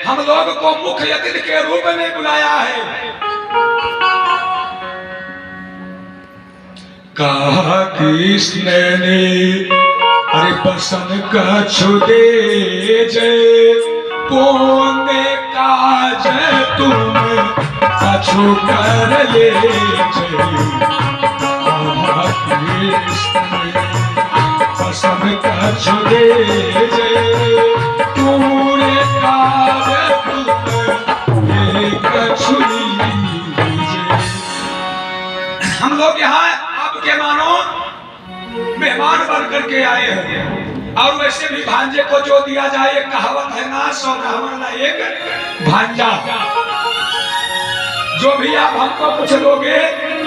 हम लोग को मुख्य अतिथि के रूप में बुलाया है। कहा कृष्ण ने अरे बसन कछु दे जय पुण्य काज तुम कछु कर ले जय। बसन कछु दे जय पूरे काज तुम कछु लीजिए। हम लोग यहाँ आपके मानो मेहमान बन करके आए हैं, और वैसे भी भांजे को जो दिया जाए, एक कहावत है ना, 100 ब्राह्मण ना एक भांजा। जो भी आप हमको कुछ दोगे,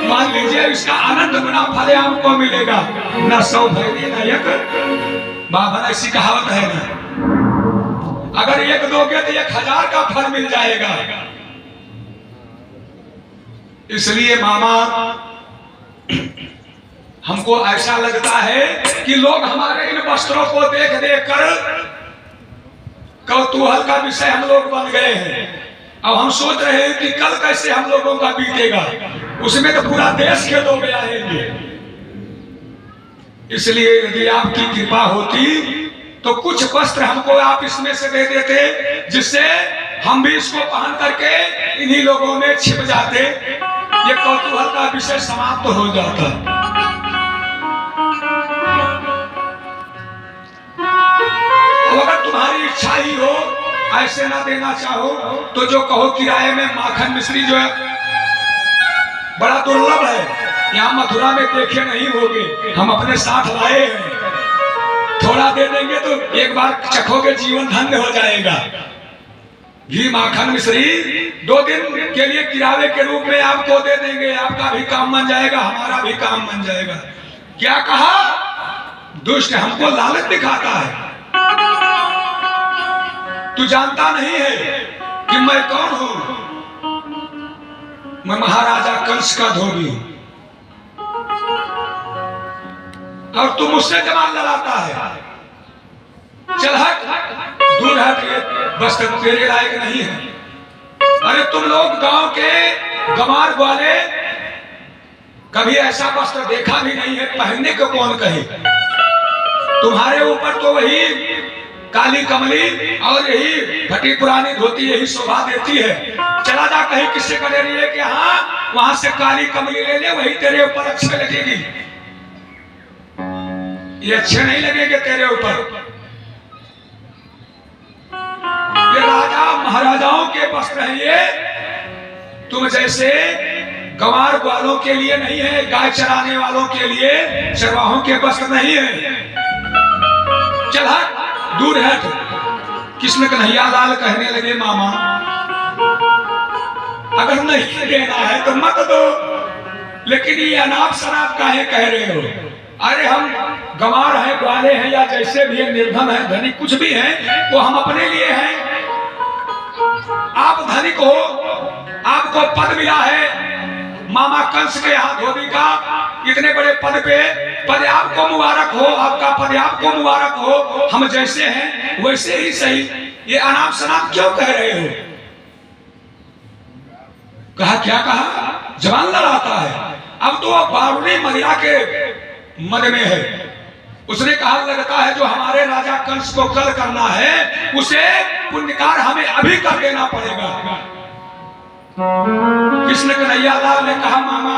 मान लीजिए इसका अनंत गुना फल हमको मिलेगा, ना 100 भैरी ना एक बाभन, ऐसी कहावत है ना। अगर एक दोगे तो 1000 का फल मिल जाएगा। इसलिए मामा हमको ऐसा लगता है कि लोग हमारे इन वस्त्रों को देख देख कर कौतूहल का विषय हम लोग बन गए हैं। अब हम सोच रहे हैं कि कल कैसे हम लोगों का बीतेगा, उसमें तो पूरा देश के लोग आएंगे। इसलिए यदि आपकी कृपा होती तो कुछ वस्त्र हमको आप इसमें से दे देते, जिससे हम भी इसको पहन करके इन्हीं लोगों में छिप जाते, ये कौतूहल का विषय समाप्त हो जाता। अगर तुम्हारी इच्छा ही हो, ऐसे ना देना चाहो तो जो कहो किराए में माखन मिश्री जो है बड़ा दुर्लभ है, यहाँ मथुरा में देखे नहीं होगे, हम अपने साथ लाए हैं। थोड़ा दे देंगे तो एक बार चखोगे, जीवन धन्य हो जाएगा। घी माखन मिश्री 2 दिन के लिए किराए के रूप में आपको दे देंगे, आपका भी काम बन जाएगा, हमारा भी काम बन जाएगा। क्या कहा? दुष्ट हमको लालच दिखाता है। तू जानता नहीं है कि मैं कौन हूं? मैं महाराजा कंस का धोबी हूं, और तू मुझसे जवान लड़ाता है। चल हट, दूर हट, बस तेरे लायक नहीं है। अरे तुम लोग गांव के गंवार वाले कभी ऐसा वस्त्र देखा भी नहीं है, पहनने को कौन कहे? तुम्हारे ऊपर तो वही काली कमली और यही फटी पुरानी धोती यही शोभा देती है। चला जा कहीं किससे करे रही कि हाँ वहां से काली कमली ले ले, वही तेरे ऊपर अच्छे लगेगी। ये अच्छे नहीं लगेंगे तेरे ऊपर। ये राजा महाराजाओं के वस्त्र हैं, ये तुम जैसे गंवार वालों के लिए नहीं है, गाय चराने वालों के लिए, चरवाहों के वस्त्र नहीं है। चल हट, दूर हट। कृष्ण कन्हैया लाल कहने लगे, मामा अगर नहीं देना है तो मत दो, लेकिन ये अनाप शनाप काहे कह रहे हो? अरे हम गंवार हैं, ग्वाले हैं, या जैसे भी है, निर्धन है, धनिक कुछ भी है, वो हम अपने लिए हैं। आप धनिक हो, आपको पद मिला है मामा कंस के यहाँ धोबी का, इतने बड़े पद पे, पद आपको मुबारक हो, आपका पद आपको मुबारक हो। हम जैसे हैं वैसे ही सही, ये अनाप शनाप क्यों कह रहे हो? कहा क्या कहा? जवान लड़ाता है। अब तो बारूणी मदिरा के मद में है। उसने कहा लगता है जो हमारे राजा कंस को कल करना है, उसे पुण्यकार हमें अभी कर देना पड़ेगा। कृष्ण कन्हैया लाल ने कहा, मामा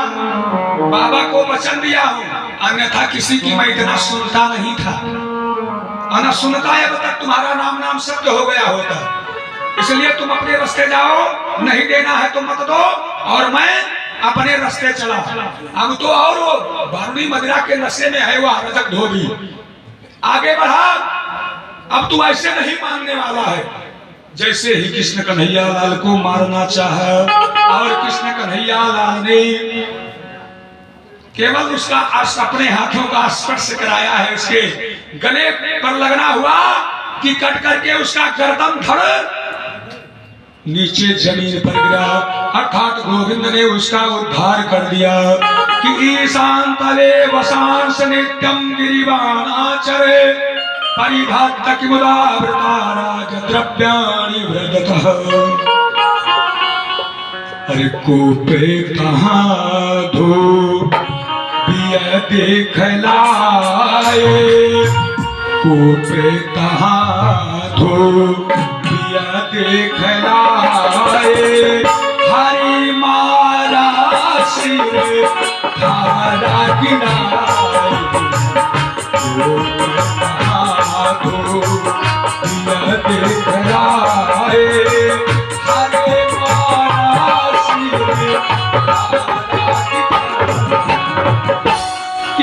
बाबा को वचन दिया हूं, अन्यथा किसी की मैं इतना सुनता नहीं था, और न सुनता है, अब तक तुम्हारा नाम सत्य हो गया होता। इसलिए तुम अपने रास्ते जाओ, नहीं देना है तो मत दो, और मैं अपने रास्ते चला। अब तो और वो बारूणी मदिरा के नशे में है वो रजक धोबी, आगे बढ़ा। अब तू ऐसे नहीं मानने वाला है। जैसे ही कृष्ण कन्हैया लाल को मारना चाहा, और कृष्ण कन्हैया लाल ने केवल उसका अपने हाथों का स्पर्श कराया है, उसके गले पर लगना हुआ कि कट करके उसका गर्दन धड़ नीचे जमीन पर गिरा। अर्थात गोविंद ने उसका उद्धार कर दिया कि ईशान तले वसांस नित्यम गिरिवाणाचरे परिधात्त किमुदावृता राजद्रव्याणि व्रजतः। अरे कूपे कहाँ धो बिया देखलाए, कूपे कहाँ धो बिया देखलाए। हरि मारा सिर धारा गिनाए, कूपे कहाँ धो बिया देखलाए। हरि मारा सिर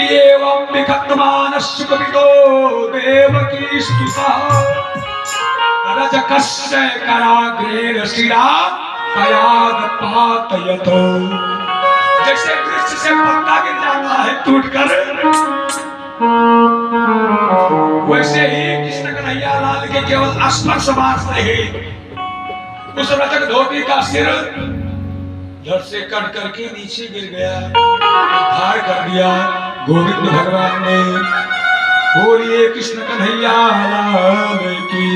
एवं विखत्मानस्य कवितो देवकी स्तुता रजकस्य कराग्रेण शिरा कयाद पातयत। जैसे वृक्ष से पत्ता गिर जाता है टूटकर, वैसे ही कृष्ण कन्हैया लाल के केवल स्पर्श मात्र से उस रजक धोबी का सिर धड़ से कट करके नीचे गिर गया, उद्धार कर दिया गोविंद भगवान ने। बोलिए कृष्ण कन्हैया लाल की।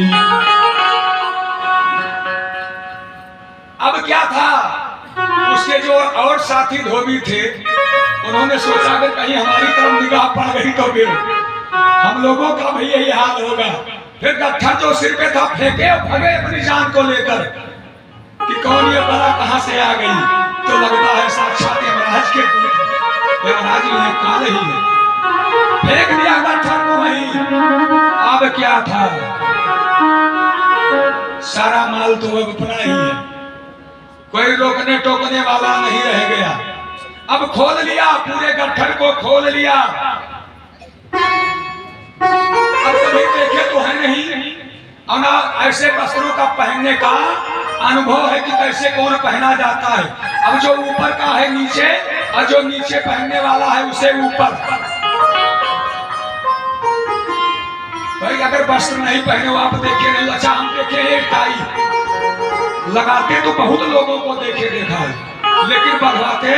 अब क्या था, उसके जो और साथी धोबी थे उन्होंने सोचा कि कहीं हमारी तरफ निगाह पड़ गई तो फिर हम लोगों का भी यही हाल होगा। फिर गट्ठर जो सिर पे था फेंके और भगे अपनी जान को लेकर कि कौन ये बड़ा कहां से आ गई। तो लगता है साक्षात यमराज के यमराज ने काल ही है, फेंक दिया गट्ठर को वहीं। अब क्या था, सारा माल तो अब अपना ही है, कोई रोकने टोकने वाला नहीं रह गया। अब खोल लिया, पूरे गट्ठर को खोल लिया। अब कभी देखे तो है नहीं, और ना ऐसे वस्त्रों का पहनने का अनुभव है कि कैसे कौन पहना जाता है। अब जो ऊपर का है नीचे, और जो नीचे पहनने वाला है उसे ऊपर। भाई अगर वस्त्र नहीं पहने हो आप देखे नहीं, अच्छा हम देखे एक टाई लगाते तो बहुत लोगों को देखा है, लेकिन बंधवाते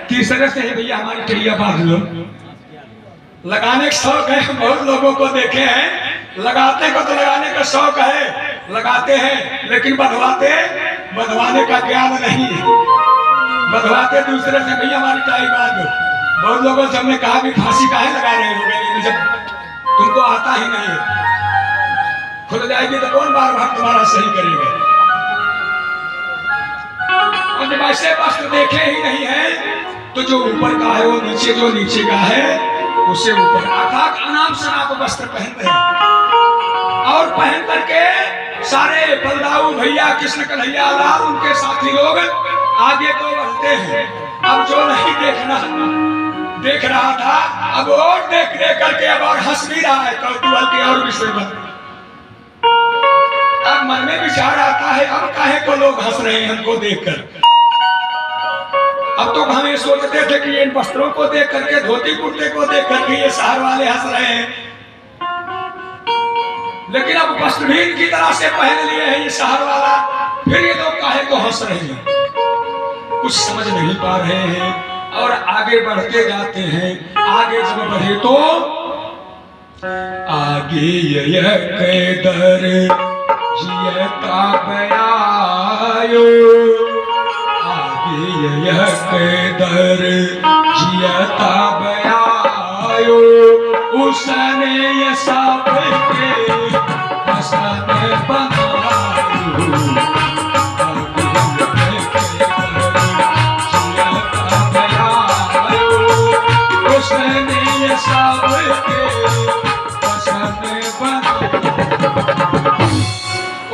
तीसरे से ही भैया हमारी टैया बांध लो। लगाने का शौक है, बहुत लोगों को देखे हैं, लगाते को तो लगाने का शौक है, लगाते हैं, लेकिन बंधवाने का ज्ञान नहीं है। बंधवाते दूसरे से भैया हमारी टाई बांध दो। बहुत लोगों से हमने कहा कि फांसी काहे लगा रहे हो, जब तुमको आता ही नहीं है, खुल जाएगी तो कौन बार बार तुम्हारा सही करेगा। और जब ऐसे वस्त्र देखे ही नहीं है तो जो ऊपर का है वो नीचे, जो नीचे का है उससे ऊपर, अर्थात अनाम शनाप वस्त्र पहनते हैं। और पहन करके सारे बलदाऊ भैया कृष्ण कन्हैया लाल उनके साथी लोग आगे को बढ़ते हैं। अब जो नहीं देख रहा था अब और देख करके अब और हंस भी रहा है, कौतूहल के और विषय में। अब मन में विचार आता है, अब काहे को लोग हंस रहे हैं हमको देखकर। अब तो हम ये सोचते थे कि इन वस्त्रों को देख करके, धोती कुर्ते को देख करके ये शहर वाले हंस रहे हैं, लेकिन अब वस्त्र भी इनकी तरह से पहन लिए हैं ये शहर वाला, फिर ये लोग काहे को हंस रहे हैं, कुछ समझ नहीं पा रहे हैं। और आगे बढ़ते जाते हैं। आगे जब बढ़े तो आगे यह कैदर जियता बयायो, आगे यह कैदर जियता बयायो। उसने ये सब के पसंद बनायो,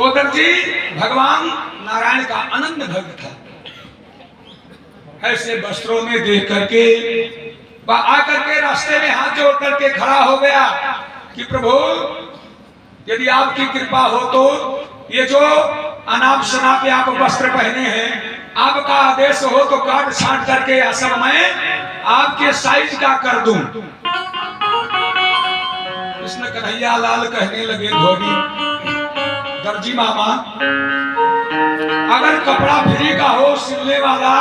उधर जी भगवान नारायण का अनन्य भक्त था। ऐसे वस्त्रों में देख करके आकर के रास्ते में हाथ जोड़ करके खड़ा हो गया कि प्रभु यदि आपकी कृपा हो तो ये जो अनाप शनाप आप वस्त्र पहने हैं, आपका आदेश हो तो काट छांट करके असर मैं आपके साइज का कर दूं। कृष्ण कन्हैया लाल कहने लगे धोबी दर्जी मामा, अगर कपड़ा फ्री का हो, सिलने वाला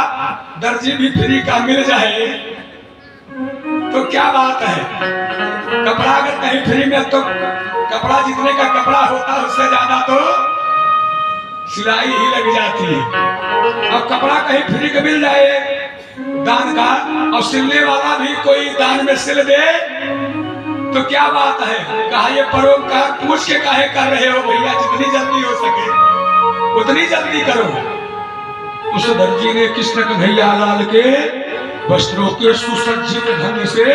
दर्जी भी फ्री का मिल जाए तो क्या बात है। कपड़ा अगर कहीं फ्री में तो कपड़ा जितने का कपड़ा होता है उससे ज्यादा तो सिलाई ही लग जाती है। अब कपड़ा कहीं फ्री का मिल जाए दान का, और सिलने वाला भी कोई दान में सिल दे तो क्या बात है। कहा ये परोपकार पूछ के काहे कर रहे हो भैया, जितनी जल्दी हो सके उतनी जल्दी करो। उस दर्जी ने कृष्ण कन्हैया लाल के वस्त्रों के सुसज्जित ढंग से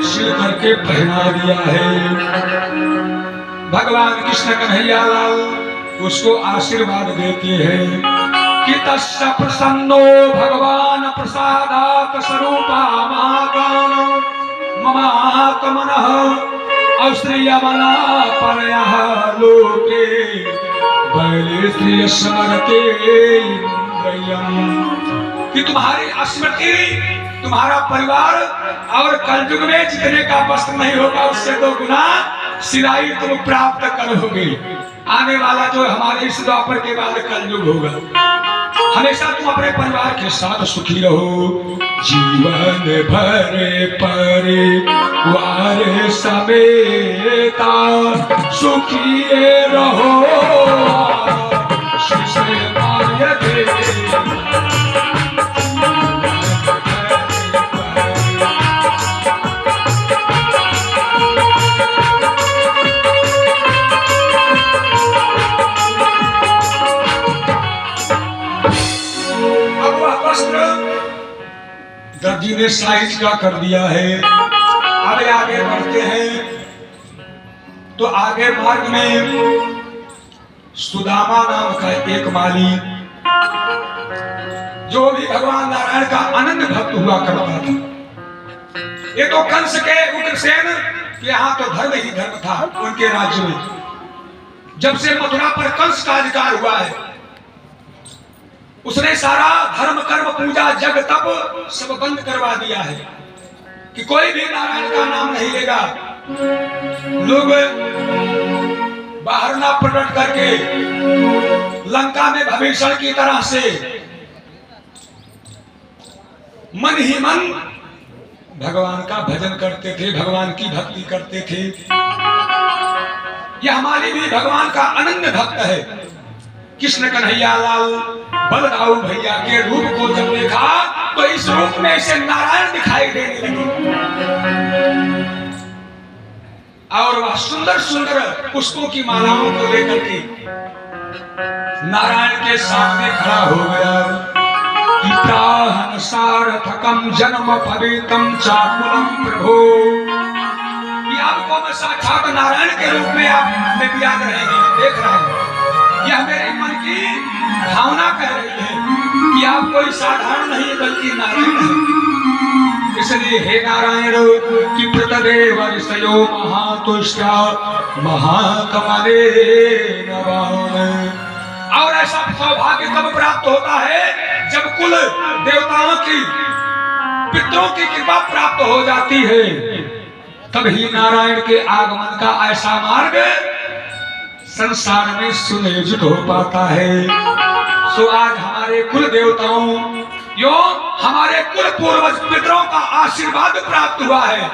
सिल करके पहना दिया है। भगवान कृष्ण कन्हैया लाल उसको आशीर्वाद देते हैं कि तस्य प्रसन्नो भगवान प्रसादात स्वरूपा महाकान ममात्मनः औश्रियमना परयः लोके बैले श्रिय स्मरते कि तुम्हारी स्मृति, तुम्हारा परिवार और कलयुग में जितने का वस्त्र नहीं होगा उससे 2 गुना सिलाई तुम प्राप्त करोगे। आने वाला जो हमारे इस द्वापर के बाद कलयुग होगा, हमेशा तुम अपने परिवार के साथ सुखी रहो। जीवन भरे परिवार समेता सुखी रहो। दर्जी ने साइज का कर दिया है। अब आगे बढ़ते हैं तो आगे मार्ग में सुदामा नाम का एक माली, जो भी भगवान नारायण का अनन्य भक्त हुआ करता था। ये तो कंस के उग्रसेन के यहाँ तो धर्म ही धर्म था उनके राज्य में। जब से मथुरा पर कंस का अधिकार हुआ है, उसने सारा धर्म कर्म पूजा जग तप सब बंद करवा दिया है कि कोई भी नारायण का नाम नहीं लेगा। लोग बाहर ना प्रकट करके लंका में भविष्य की तरह से मन ही मन भगवान का भजन करते थे, भगवान की भक्ति करते थे। यह हमारी भी भगवान का अनन्य भक्त है। कृष्ण कन्हैया लाल बलदाऊ भैया के रूप को जब देखा तो इस रूप में इसे नारायण दिखाई देने लगे और वह सुंदर सुंदर पुष्पों की मालाओं को लेकर के नारायण के सामने खड़ा हो गया कि प्राहन सार्थकम जन्म भवेतम चाकुलम प्रभो। कि आपको मैं साक्षात नारायण के रूप में आप में याद रहेंगे, देख रहा हूं। यह मेरे मन की भावना कह रही है कि आप कोई साधारण नहीं बल्कि नारायण है। इसलिए हे नारायण कि प्रतदेव ऋषयो महातुष्टा महाकमले नवान। और ऐसा सौभाग्य तब प्राप्त होता है जब कुल देवताओं की पितरों की कृपा प्राप्त हो जाती है, तभी नारायण के आगमन का ऐसा मार्ग संसार में सुनियोजित हो पाता है। सो आज हमारे कुल देवताओं यो हमारे कुल पूर्वज पितरों का आशीर्वाद प्राप्त हुआ है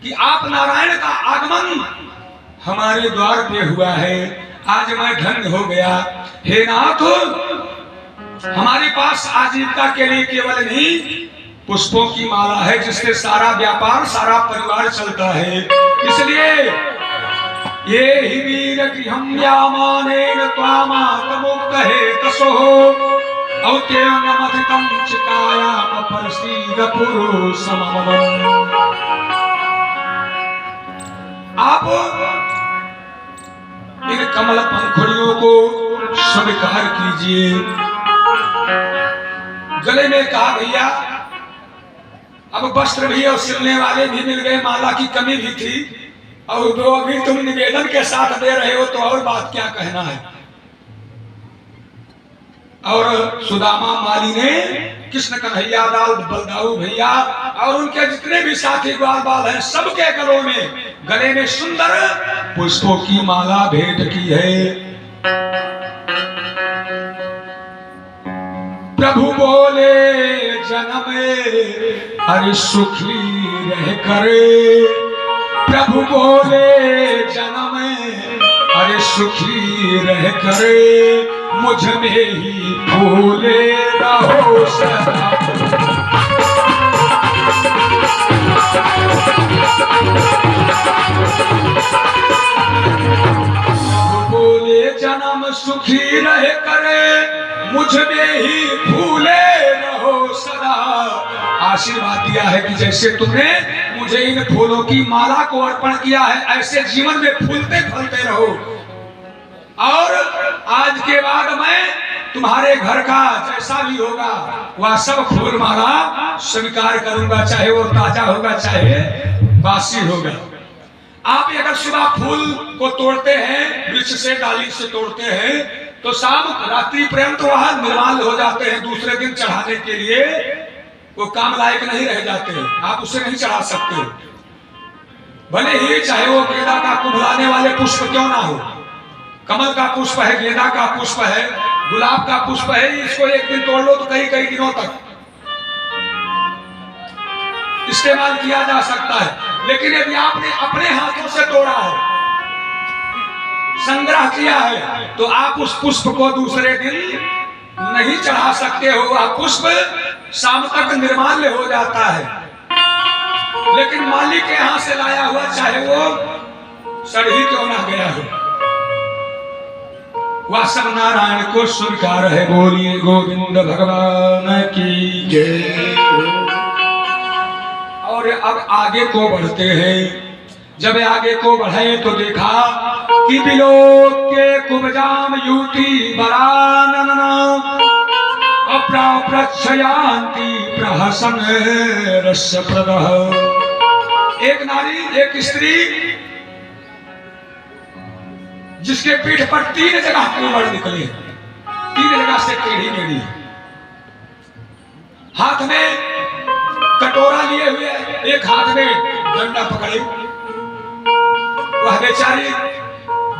कि आप नारायण का आगमन हमारे द्वार पे हुआ है। आज मैं धन्य हो गया। हे नाथ, हमारे पास आजीविका के लिए केवल नहीं पुष्पों की माला है जिससे सारा व्यापार सारा परिवार चलता है। इसलिए ये ही वीर गृहं यामानेन त्वामातमुक्त हेतसो औतेन मथितं चिकायाम परसीद पुरुषमम। आप इन कमल पंखुड़ियों को स्वीकार कीजिए। गले में कहा भैया अब वस्त्र भी और सिलने वाले भी मिल गए, माला की कमी भी थी और जो अभी तुम निवेदन के साथ दे रहे हो तो और बात क्या कहना है। और सुदामा माली ने कृष्ण कन्हैया लाल बलदाऊ भैया और उनके जितने भी साथी ग्वाल बाल हैं सबके गले में सुंदर पुष्पों की माला भेंट की है। प्रभु बोले जन्म हरि सुखी रह करे, प्रभु बोले जन्म अरे सुखी रह करे मुझ में ही भूले रहो सदा। बोले जन्म सुखी रह करे मुझ में ही भूले रहो सदा। आशीर्वाद दिया है कि जैसे तुमने मुझे इन फूलों की माला को अर्पण किया है ऐसे जीवन में फूलते फलते रहो। और आज के बाद मैं तुम्हारे घर का जैसा भी होगा वह सब फूल माला स्वीकार करूंगा, चाहे वो ताजा होगा चाहे बासी होगा। आप अगर सुबह फूल को तोड़ते हैं, वृक्ष से डाली से तोड़ते हैं, तो शाम रात्रि पर्यंत वह निर्माल हो जाते हैं। दूसरे दिन चढ़ाने के लिए वो काम लायक नहीं रह जाते हैं, आप उसे नहीं चढ़ा सकते। भले ही चाहे वो गेंदा का कुम्भलाने वाले पुष्प क्यों ना हो, कमल का पुष्प है, गेंदा का पुष्प है, गुलाब का पुष्प है, इसको एक दिन तोड़ लो तो कई कई दिनों तक इस्तेमाल किया जा सकता है। लेकिन यदि आपने अपने हाथों से तोड़ा है, संग्रह किया है, तो आप उस पुष्प को दूसरे दिन नहीं चढ़ा सकते हो। वह पुष्प शाम तक निर्माल्य हो जाता है। लेकिन मालिक के यहां से लाया हुआ चाहे वो सड़ी क्यों ना गया हो, वह सब नारायण को स्वीकार है। बोलिए गोविंद भगवान की जय। और अब आगे को बढ़ते हैं। जब आगे को बढ़े तो देखा कि बिलोक के कुबजाम युति बरानन अप्रच्छयांति प्रहसन रसप्रदः। एक नारी, एक स्त्री जिसके पीठ पर 3 जगह कुंवर निकले, 3 जगह से टेढ़ी मेढ़ी, हाथ में कटोरा लिए हुए, एक हाथ में डंडा पकड़े, वह बेचारी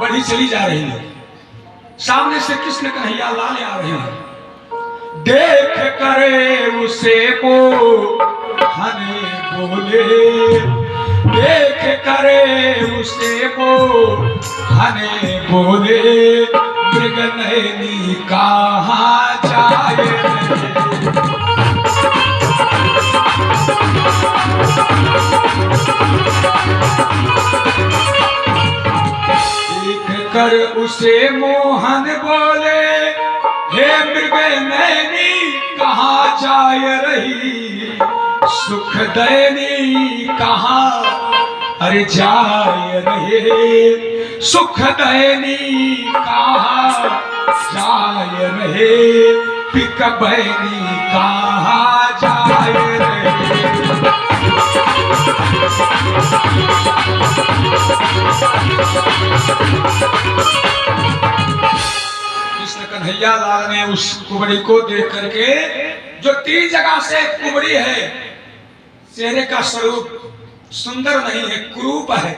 बढ़ी चली जा रही है। सामने से कृष्ण कन्हैया लाल आ रहे हैं। देख करे उसे को हने बोले, देख करे उसे को हने बोले, मृग नैनी कहाँ जाए। देख कर उसे मोहन बोले, हे मृग नैनी कहाँ जाए रही, सुख दैनी कहाँ अरे जाए रहे, सुख दैनी कहाँ जाए रहे, पिक बैनी कहाँ जाए रहे। कृष्ण कन्हैया लाल ने उस कुबड़ी को देख करके, जो 3 जगह से कुबड़ी है, चेहरे का स्वरूप सुंदर नहीं है, कुरूप है,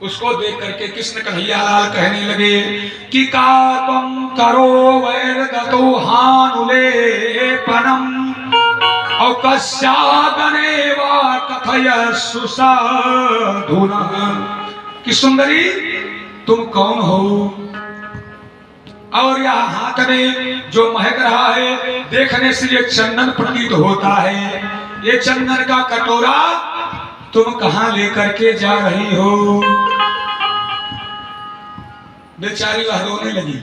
उसको देख करके कृष्ण कन्हैया लाल कहने लगे कि का तुम करो वैर गतो हानुले पनम और कस्यागने वा कथय सुसाधुना। कि सुंदरी तुम कौन हो, और यह हाथ में जो महक रहा है, देखने से ये चंदन प्रतीत होता है, ये चंदन का कटोरा तुम कहां लेकर के जा रही हो। बेचारी वह रोने लगी।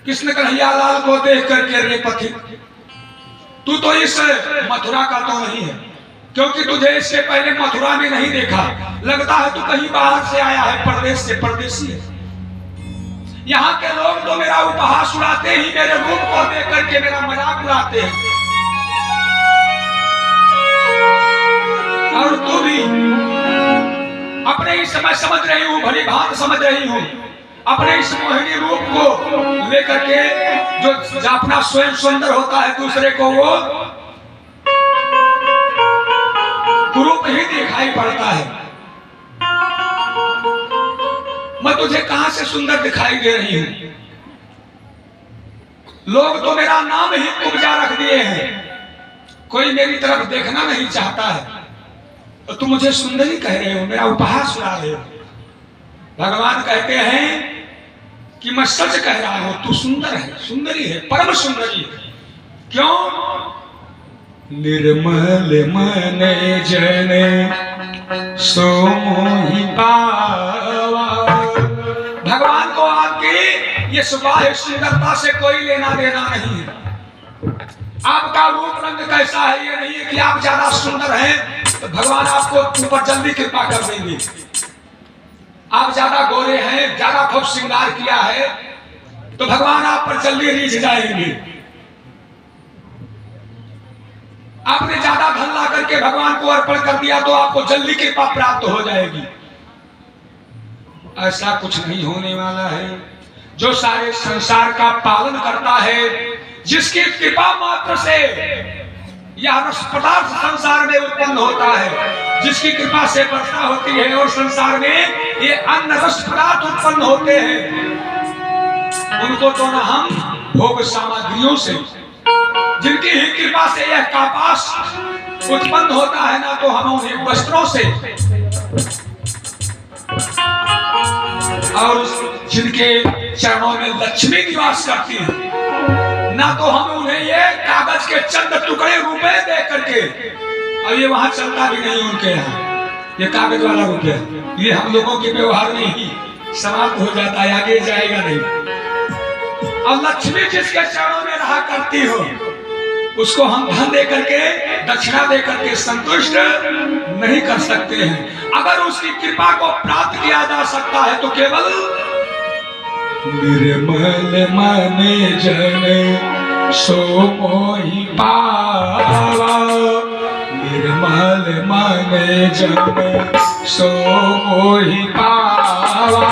कृष्ण कन्हैया लाल को देख करके, रे पथिक, तू तो इस मथुरा का तो नहीं है, क्योंकि तुझे इससे पहले मथुरा में नहीं देखा। लगता है तू कहीं बाहर से आया है, परदेश से, परदेसी है। यहाँ के लोग तो मेरा उपहास उड़ाते ही, मेरे रूप को देख करके मेरा मजाक उड़ाते हैं, और तू भी अपने इस समय समझ रही हूँ, भली भांति समझ रही हूँ, अपने इस मोहिनी रूप को लेकर के जो अपना स्वयं सुंदर होता है, दूसरे को वो कुरूप ही दिखाई पड़ता है। मैं तुझे कहां से सुंदर दिखाई दे रही हूं? लोग तो मेरा नाम ही कुब्जा रख दिए हैं, कोई मेरी तरफ देखना नहीं चाहता है। तो तुम मुझे सुंदरी कह रहे हो, मेरा उपहास उड़ा रहे हो। भगवान कहते हैं कि मैं सच कह रहा हूं, तू सुंदर है, सुंदरी है, परम सुंदरी है। क्यों? निर्मल मन जने सो मोहि पावा। भगवान को आपकी ये सुबह सुंदरता से कोई लेना देना नहीं है। आपका रूप रंग कैसा है ये नहीं है कि आप ज्यादा सुंदर हैं तो भगवान आपको ऊपर जल्दी कृपा कर देंगे। आप ज्यादा गोरे हैं, ज्यादा खूब श्रृंगार किया है तो भगवान आप पर जल्दी रीझ जाएंगे। आपने ज्यादा धन ला करके भगवान को अर्पण कर दिया तो आपको जल्दी कृपा प्राप्त हो जाएगी। ऐसा कुछ नहीं होने वाला है। जो सारे संसार का पालन करता है, जिसकी कृपा मात्र से यह रस पदार्थ संसार में उत्पन्न होता है, जिसकी कृपा से वर्षा होती है और संसार में ये अन्न रस पदार्थ उत्पन्न होते हैं, उनको तो न हम भोग सामग्रियों से, जिनकी ही कृपा से यह कापास उत्पन्न होता है, ना तो हम उन्हें वस्त्रों से, और जिनके चरणों में लक्ष्मी निवास करती है, ना तो हम उन्हें ये कागज के चंद टुकड़े रुपए दे करके, और ये वहां चलता भी नहीं उनके यहाँ, ये कागज वाला रुपया ये हम लोगों के व्यवहार में ही समाप्त हो जाता है, आगे जाएगा नहीं। और लक्ष्मी जिसके चरणों में रहा करती हो, उसको हम धन दे करके, दक्षिणा दे करके संतुष्ट नहीं कर सकते हैं। अगर उसकी कृपा को प्राप्त किया जा सकता है तो केवल निर्मल मन जन सो मोहि पावा। निर्मल मन जन सो मोहि पावा।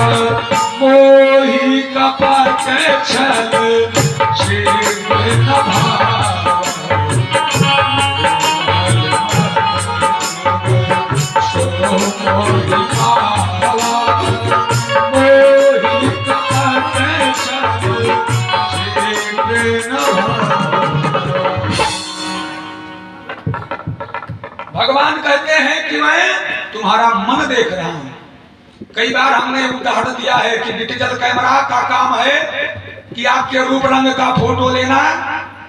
मोहि कपट छल शिव न भावा। भगवान कहते हैं कि मैं तुम्हारा मन देख रहा हूं। कई बार हमने उदाहरण दिया है कि डिजिटल कैमरा का काम है कि आपके रूप रंग का फोटो लेना,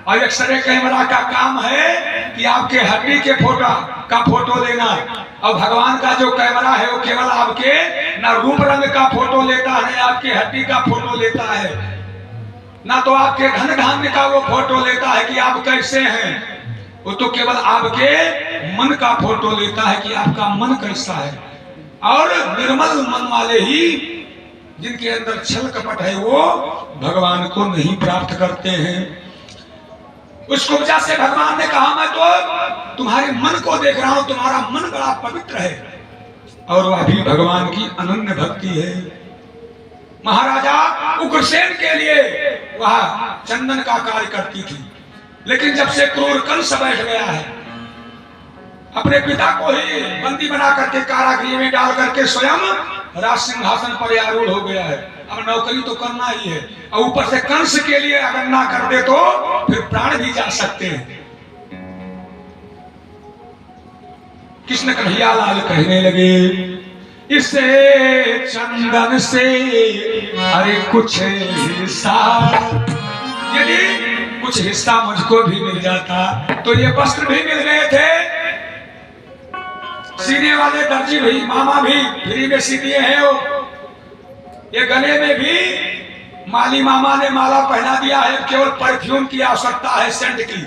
और एक्सरे कैमरा का काम है कि आपके हड्डी के फोटो का फोटो लेना। और भगवान का जो कैमरा है वो केवल आपके ना रूप रंग का फोटो लेता है, आपके हड्डी का फोटो लेता है, ना तो आपके धन धान्य का वो फोटो लेता है कि आप कैसे हैं। वो तो केवल आपके मन का फोटो लेता है कि आपका मन कैसा है। और निर्मल मन वाले ही, जिनके अंदर छल कपट है, वो भगवान को नहीं प्राप्त करते हैं। उस वजह से भगवान ने कहा मैं तो तुम्हारे मन को देख रहा हूं, तुम्हारा मन बड़ा पवित्र है। और वह भी भगवान की अनन्य भक्ति है। महाराजा उग्रसेन के लिए वह चंदन का कार्य करती थी, लेकिन जब से क्रूर कंस बैठ गया है, अपने पिता को ही बंदी बना करके कारागृह में डाल करके स्वयं राज सिंहासन पर आरूढ़ हो गया है। अब नौकरी तो करना ही है, और ऊपर से कंस के लिए अगर ना कर दे तो फिर प्राण भी जा सकते हैं। कृष्ण कन्हैया लाल कहने लगे, इसे चंदन से अरे कुछ हिस्सा, यदि कुछ हिस्सा मुझको भी मिल जाता तो ये वस्त्र भी मिल गए थे, सीने वाले दर्जी भी, मामा भी फ्री में सी दिए हैं। ये गले में भी माली मामा ने माला पहना दिया है, केवल परफ्यूम की आवश्यकता है, सेंट की।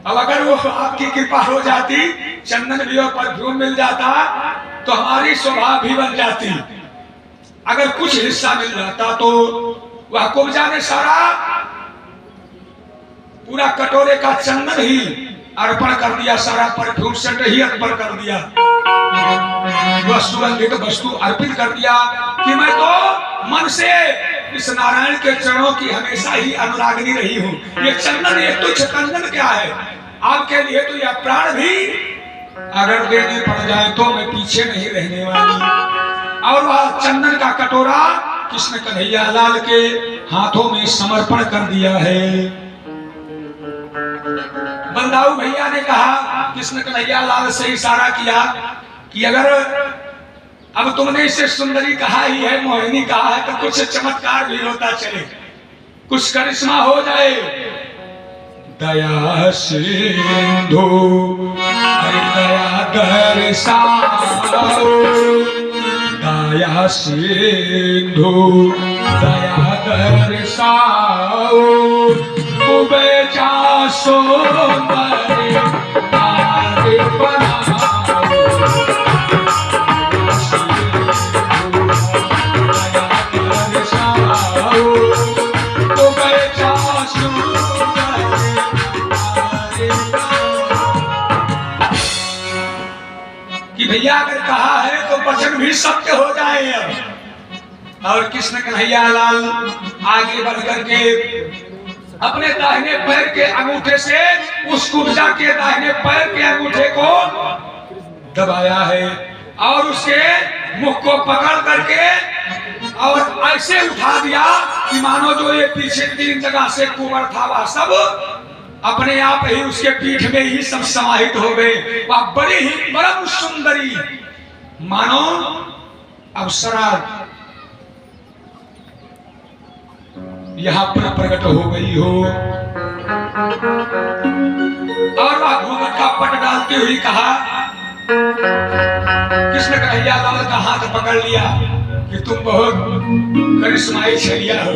अब अगर वो आपकी कृपा हो जाती, चंदन भी और परफ्यूम मिल जाता तो हमारी स्वभाव भी बन जाती। अगर कुछ हिस्सा मिल जाता तो वह कुब्जा ने सारा पूरा कटोरे का चंदन ही अर्पण कर दिया, सारा परफ्यूम सेंट ही अर्पण कर दिया, वह सुगंधित वस्तु अर्पित कर दिया कि मैं तो मन से इस नारायण के चरणों की हमेशा ही अनुरागिनी रही हूँ। ये चंदन, ये तुच्छ चंदन क्या है आपके लिए, तो यह प्राण भी अगर देने पड़ जाए तो मैं पीछे नहीं रहने वाली। और वह चंदन का कटोरा कृष्ण कन्हैया लाल के हाथों में समर्पण कर दिया है। बलदाऊ भैया ने कहा, कृष्ण कन्हैया लाल से इशारा किया कि अगर अब तुमने इसे सुंदरी कहा ही है, मोहिनी कहा है, तो कुछ चमत्कार भी होता चले, कुछ करिश्मा हो जाए। दया सिंधु दया दर्शाओ, दया सिंधु दया दर्शाओ, उबेजा सुंदरी नारी बनाओ। कि भैया अगर कहा है तो वचन भी सत्य हो जाए। और कृष्ण कन्हैया लाल आगे बढ़ करके अपने दाहिने पैर के अंगूठे से उस कुब्जा के दाहिने पैर के अंगूठे को दबाया है और उसके मुख को पकड़ करके और ऐसे उठा दिया कि मानो जो ये पीछे 3 जगह से कुंवर था वह सब अपने आप ही उसके पीठ में ही सब समाहित हो गए। वह बड़ी ही परम सुंदरी मानो अप्सरा यहाँ पर प्रकट हो गई हो। और वह घूंघट का पट डालती हुई कहा, कृष्ण कन्हैया लाल का हाथ पकड़ लिया कि तुम बहुत करिश्माई छलिया हो,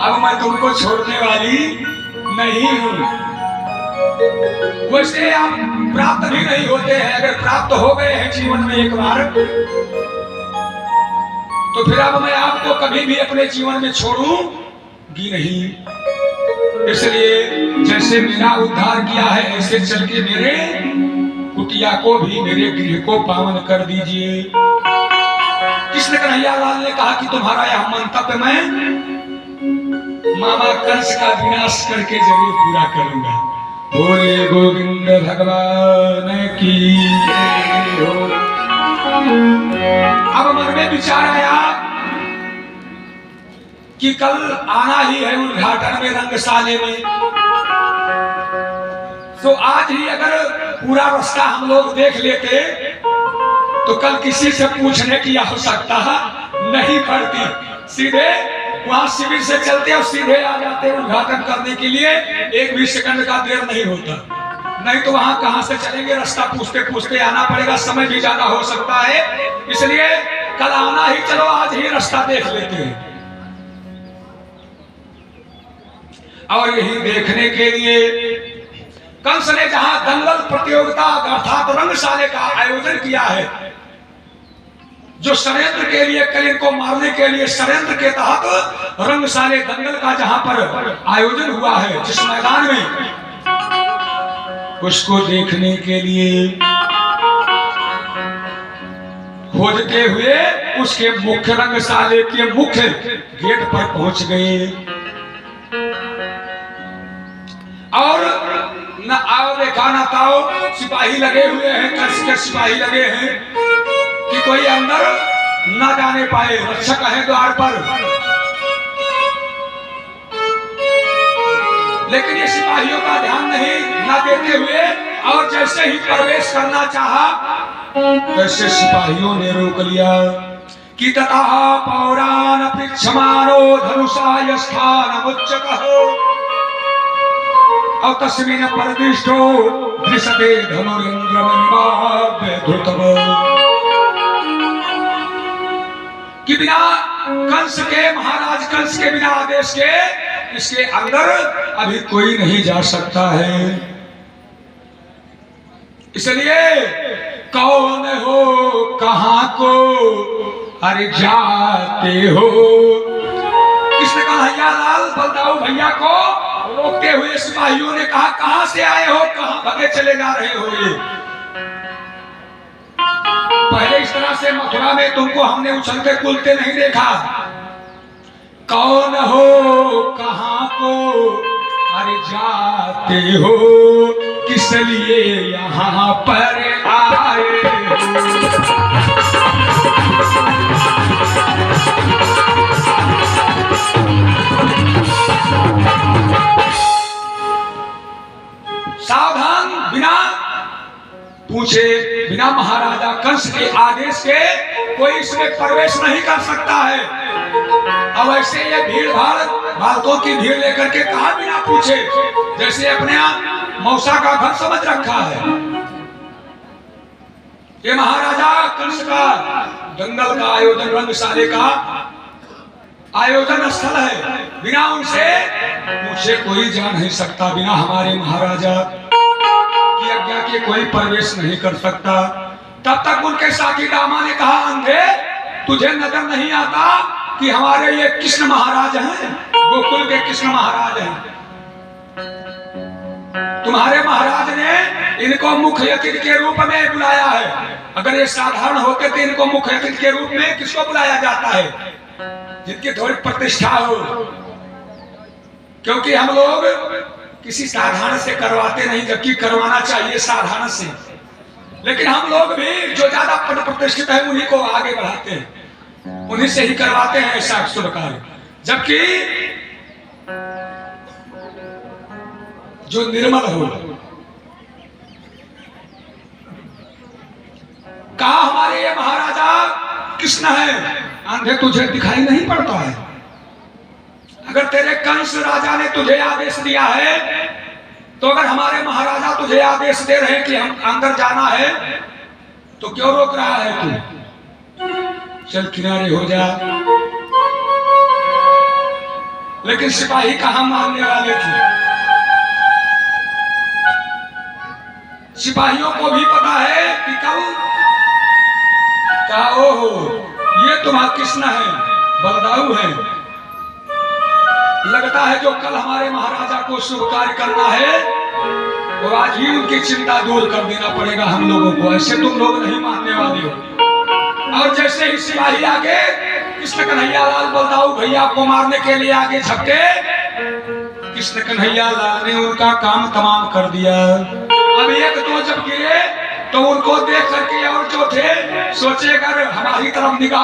अब मैं तुमको छोड़ने वाली नहीं हूं। वैसे आप प्राप्त भी नहीं होते हैं, अगर प्राप्त हो गए हैं जीवन में एक बार तो फिर अब मैं आपको कभी भी अपने जीवन में छोड़ूंगी नहीं। इसलिए जैसे मेरा उद्धार किया है ऐसे चल के मेरे कुटिया को भी, मेरे गृह को पावन कर दीजिए। कृष्ण कन्हैया लाल ने कहा कि तुम्हारा यह मंतव्य मैं मामा कंस का विनाश करके जरूर पूरा करूंगा। बोले गोविंद भगवान की जय हो। अब मन में विचार आया कि कल आना ही है उद्घाटन में रंगशाले में, तो आज ही अगर पूरा रास्ता हम लोग देख लेते तो कल किसी से पूछने की आवश्यकता नहीं पड़ती, सीधे वहां शिविर से चलते और सीधे आ जाते उद्घाटन करने के लिए। 1 भी सेकंड का देर नहीं होता, नहीं तो वहां कहां से चलेंगे, रास्ता पूछते पूछते आना पड़ेगा, समय भी ज्यादा हो सकता है। इसलिए कल आना ही, चलो आज ही रास्ता देख लेते हैं। और यही देखने के लिए कंस ने जहां दंगल प्रतियोगिता अर्थात रंगशाले का आयोजन किया है, जो षड्यंत्र के लिए, कलिंग को मारने के लिए षड्यंत्र के तहत रंगशाले दंगल का जहां पर आयोजन हुआ है जिस मैदान में, उसको देखने के लिए खोजते हुए उसके मुख्य रंगशाले के मुख्य गेट पर पहुंच गए। और न आओ देखा न ताओ, सिपाही लगे हुए हैं, कंस के सिपाही लगे हैं कि कोई अंदर न जाने पाए, रक्षक है द्वार पर। लेकिन ये सिपाहियों का ध्यान नहीं न देते हुए और जैसे ही प्रवेश करना चाहा वैसे सिपाहियों ने रोक लिया कि तथा पौराण पृक्षमानो धनुषाय स्थानमुच्चतः और तस्मिन् परदिष्टो दृश्यते धनुरिन्द्रमणिमाभ्य धृतम्। कि बिना कंस के, महाराज कंस के बिना आदेश के इसके अंदर अभी कोई नहीं जा सकता है। इसलिए कौन हो, कहां को अरे जाते हो। कृष्ण कन्हैया लाल बलदाऊ भैया को रोकते हुए सिपाहियों ने कहा, कहां से आए हो, कहां भगे चले जा रहे हो। ये पहले इस तरह से मथुरा में तुमको हमने उछलते कूदते नहीं देखा। कौन हो, कहां को अरे जाते हो, किस लिए यहाँ पर आए हो। सावधान, बिना पूछे बिना महाराजा कंस के आदेश के कोई इसमें प्रवेश नहीं कर सकता है। अब ऐसे ये भीड़ भाड़ बालकों की भीड़ लेकर के कहा बिना पूछे, जैसे अपने मौसा का घर समझ रखा है। ये महाराजा कंस का दंगल का आयोजन, रंगशाले का आयोजन स्थल है। बिना उनसे पूछे कोई जा नहीं सकता, बिना हमारे महाराजा की आज्ञा के कोई प्रवेश नहीं कर सकता। तब तक उनके साथी दामा ने कहा, अंधे तुझे नजर नहीं आता कि हमारे ये कृष्ण महाराज हैं, गोकुल के कृष्ण महाराज हैं। तुम्हारे महाराज ने इनको मुख्य अतिथि के रूप में बुलाया है। अगर ये साधारण होते तो इनको मुख्य अतिथि के रूप में किसको बुलाया जाता है? जिनकी थोड़ी प्रतिष्ठा हो। क्योंकि हम लोग किसी साधारण से करवाते नहीं, जबकि करवाना चाहिए साधारण से। लेकिन हम लोग भी जो ज्यादा प्रतिष्ठित है उन्हीं को आगे बढ़ाते हैं, उन्हीं से ही करवाते हैं ऐसा शुभ कार्य। जबकि जो निर्मल हो, कहा हमारे ये महाराजा कृष्ण है, अंधे तुझे दिखाई नहीं पड़ता है? अगर तेरे कंस राजा ने तुझे आदेश दिया है, तो अगर हमारे महाराजा तुझे आदेश दे रहे कि हम अंदर जाना है, तो क्यों रोक रहा है तू? चल किनारे हो जा। लेकिन सिपाही कहाँ मानने वाले थे? सिपाहियों को भी पता है कि कल का ये तुम्हारा कृष्ण है, बलदाऊ है। लगता है जो कल हमारे महाराजा को शुभ कार्य करना है, वो आज ही उनकी चिंता दूर कर देना पड़ेगा हम लोगों को। ऐसे तुम लोग नहीं मानने वाले हो। और जैसे ही सिपाही आगे कृष्ण कन्हैया लाल बलदाऊ भैया को मारने के लिए आगे झपके, कृष्ण कन्हैया लाल ने उनका काम तमाम कर दिया। अब एक दो जब गिरे तो उनको देख करके और जो थे सोचे, अगर हमारी तरफ निगाह